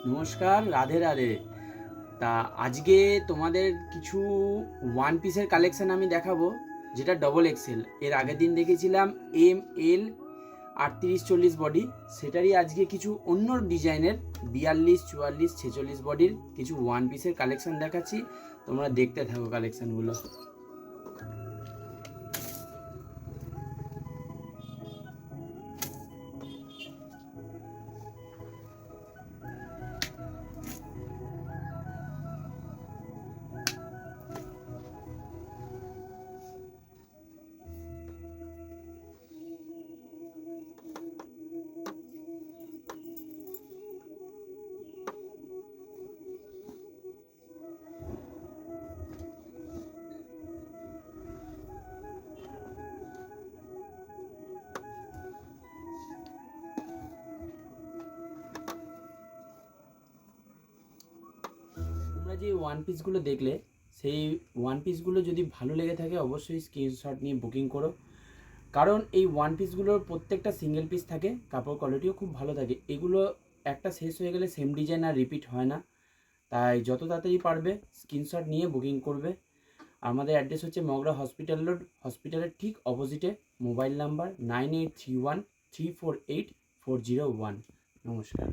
নমস্কার, রাধে রাধে। তা আজকে তোমাদের কিছু ওয়ান পিসের কালেকশন আমি দেখাবো, যেটা ডবল এক্সেল। এর আগের দিন দেখেছিলাম এম এল 38-40 বডি, সেটারই আজকে কিছু অন্য ডিজাইনের 42-44-46 বডির কিছু ওয়ান পিসের কালেকশন দেখাচ্ছি। তোমরা দেখতে থাকো কালেকশনগুলো। তোমরা যে ওয়ান পিসগুলো দেখলে, সেই ওয়ান পিসগুলো যদি ভালো লেগে থাকে অবশ্যই স্ক্রিনশট নিয়ে বুকিং করো। কারণ এই ওয়ান পিসগুলোর প্রত্যেকটা সিঙ্গেল পিস থাকে, কাপড় কোয়ালিটিও খুব ভালো থাকে। এগুলো একটা শেষ হয়ে গেলে সেম ডিজাইন আর রিপিট হয় না, তাই যত তাড়াতাড়ি পারবে স্ক্রিনশট নিয়ে বুকিং করবে। আমাদের অ্যাড্রেস হচ্ছে মগরা হসপিটাল রোড, হসপিটালের ঠিক অপোজিটে। Mobile number 9831348401। নমস্কার।